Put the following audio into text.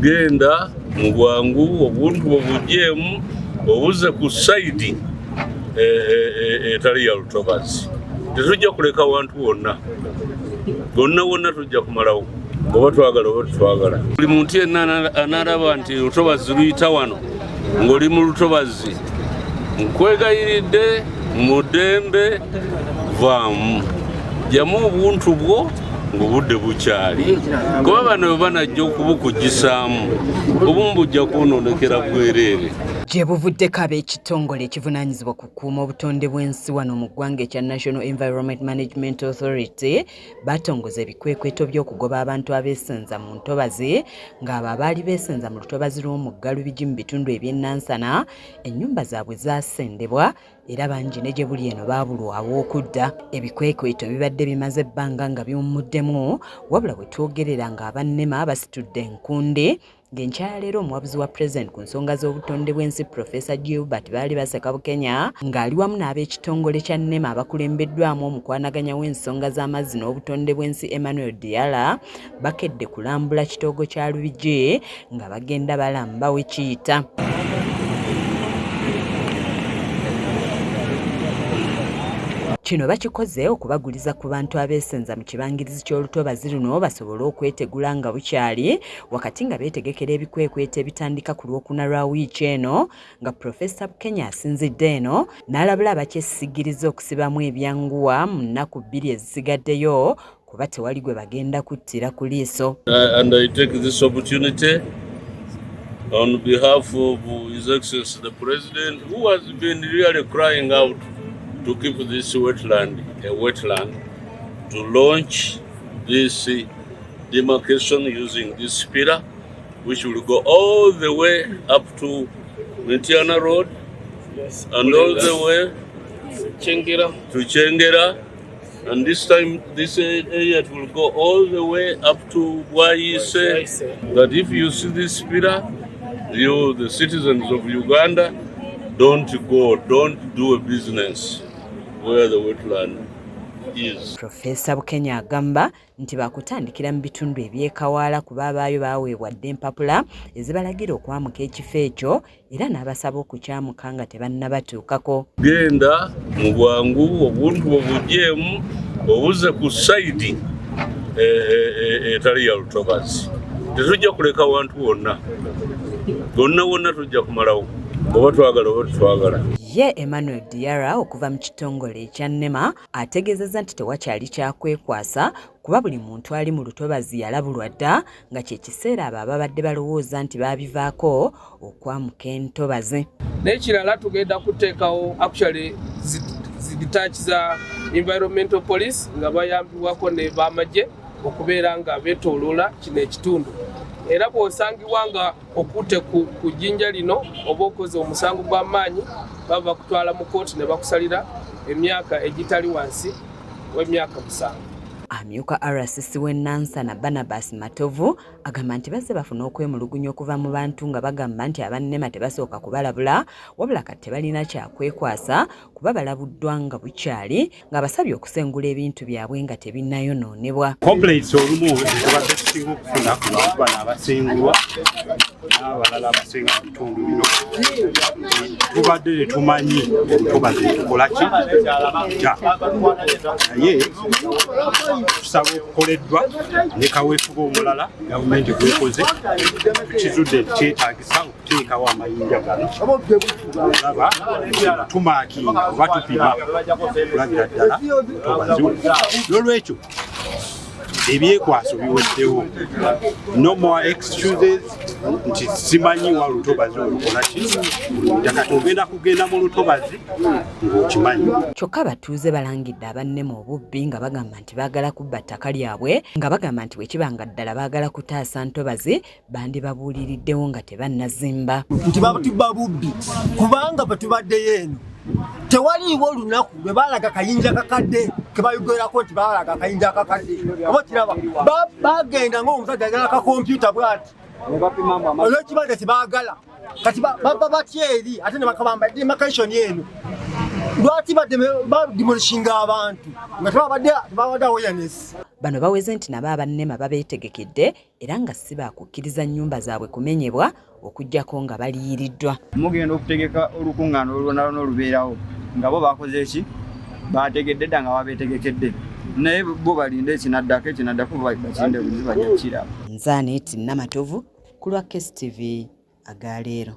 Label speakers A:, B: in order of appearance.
A: genda mu bwangu obuntu obujjeemu obuze ku sayidi etali ya lutobazi. Tetujja kuleka wantu wonna tujja kumalawo oba twagala oba tutwagala. Buli muntu yenna anaalaba nti lutobazi luyita wano ng'oli mu lutobazi, nkwegayiridde mu ddembe vaamu, jjamu obuntu bwo ng'obudde bukyali, kuba bano bwe banajja okubukuggisaamu obumu bujja kwonoonekera bwereere.
B: Gye buvuddeko ab'ekitongole ekivunaanyizibwa ku kukuuma obutonde bw'ensi wano mu ggwanga ekya National Environment Management Authority batongoza ebikwekweto by'okugoba abantu abeesenza mu ntobazi, ng'abo abaali beesenza mu lutobazi lw'omugga Lubigi mu bitundu eby'ennansana ennyumba zaabwe zaasendebwa era bangi ne gye buli eno baabulwa aw'okudda. Ebikwekweto bibadde bimaze ebbanga nga biwummuddemu, wabula bwe twogerera ng'abannema basitudde enkunde ng'enkyaleero omuwabuzi wa President ku nsonga z'obutonde bw'ensi Professor Gilbert baali baseka Bukenya ng'ali wamu n'ab'ekitongole kya NEMA abakulembeddwamu omukwanaganya w'ensonga z'amazzi n'obutonde bw'ensi Emmanuel Diarra bakedde kulambula kitoogo kya Lubigi nga bagenda balamba we kiyita. Kino bakikoze okubaguliza ku bantu abeesenza mu kibangirizi ky'olutobazi luno basobole okwetegula nga bukyali wakati nga beetegekera ebikwekweto ebitandika ku Lwokuna lwa wiiki eno nga Professor Bukenya asinzidde eno n'alabula abakyesisigiriza okusibamu ebyanguwa mu nnaku 2 ezisigaddeyo kuba tewali gwe bagenda kuttira ku liiso.
A: And I take this opportunity on behalf of His Excellency the President, who has been really crying out to keep this wetland a wetland, to launch this demarcation using this pillar, which will go all the way up to Mentiana Road, yes, and all the way to Chengera, and this time this area will go all the way up to Waise. That if you see this pillar, you, the citizens of Uganda, don't do a business where the wetland is.
B: Professor Bukenya agamba nti bakutandikira mu bitundu eby'ekawaala kuba abaayo baaweebwadde empapula ezibalagira okwamuka ekifo ekyo era n'abasaba okukyamuka nga tebannabatuukako.
A: Genda mu bwangu obuntu obujjeemu obuze ku sayidi etali ya lutobazi. Tetujja kuleka wantu wonna tujja kumalawo oba twagala oba tutwagala.
B: Ye Emmanuel Diarra okuva mu kitongole ekya NEMA ategeezezza nti tewakyali kyakwekwasa kuba buli muntu ali mu lutobazi yalabulwa dda nga kye kiseera abo ababadde balowooza nti baabivaako okwamuka entobazi.
C: N'ekirala tugenda kuteekawo actually zibitaaki za environmental police nga bayambibwako ne bamagye okubeera nga beetooloola kino ekitundu. Era bw'osangibwa nga okutte ku jjinja lino oba okoze omusango gw'amaanyi baba kutwala mu kooti ne bakusalira emyaka egitali wansi w'emyaka 7.
B: Amyuka RCC w'ennansana Barnabas Matovu agamba nti bazze bafuna okwemulugunya okuva mu bantu nga bagamba nti abannema tebasooka kubalabula wabula kati tebalina kyakwekwasa kuba balabuddwa nga bukyali ng'abasabye okusengula ebintu byabwe nga tebinnayonoonebwa.
D: Complaints olumu tubadde tusinga okufuna ku bantu bano abasengulwa n'abalala abasenga mu bitundu bino. Tubadde tetumanyi olutobazi tukola ki naye tusaba okukoleddwa ne kaweefube omulala gavumenti gwekoze kizudde kyetaagisa okuteekawo amayinja gano olaba tumaakinga oba tupima okulabira ddala obutobazi n'olwekyo ebyekwaso biweddewo. No more excuses nti simanyi wa lutobazi olukola ki kati ogenda kugenda mu lutobazi ng'okimanyi.
B: Kyokka abatuuze balangidde abannema obubbi nga bagamba nti baagala kubba ttaka lyabwe nga bagamba nti bwe kiba nga ddala baagala kutaasa ntobazi bandibabuuliriddewo nga tebannazimba.
E: Nti batubba bubbi kubanga bwe tubaddeyo eno tewaliiwo olunaku lwe baalaga kayinja kakadde kebayogerako nti baalaga akayinja kakadde oba kiraba bagenda ng'omusajja agala kakompyuta bw'ati olw'ekibanja tebaagala kati bava batyeri ate ne bakabamba demarcation eno lwaki badde bademolishinga abantu nga tebabadde awareness.
B: bano baweze nti nabo abannema babeetegekedde era nga si baakukkiriza nnyumba zaabwe kumenyebwa okuggyako nga baliiriddwa.
F: Mugenda okutegeka olukuŋŋaana olwonna olubeerawo nga bo baakoze eki baategedde dda nga babeetegekedde naye bo balinde ekinaddako bakinde buzi bajja kukiraba.
B: Nze Anet Namatovu ku lwa KSTV Agaleero.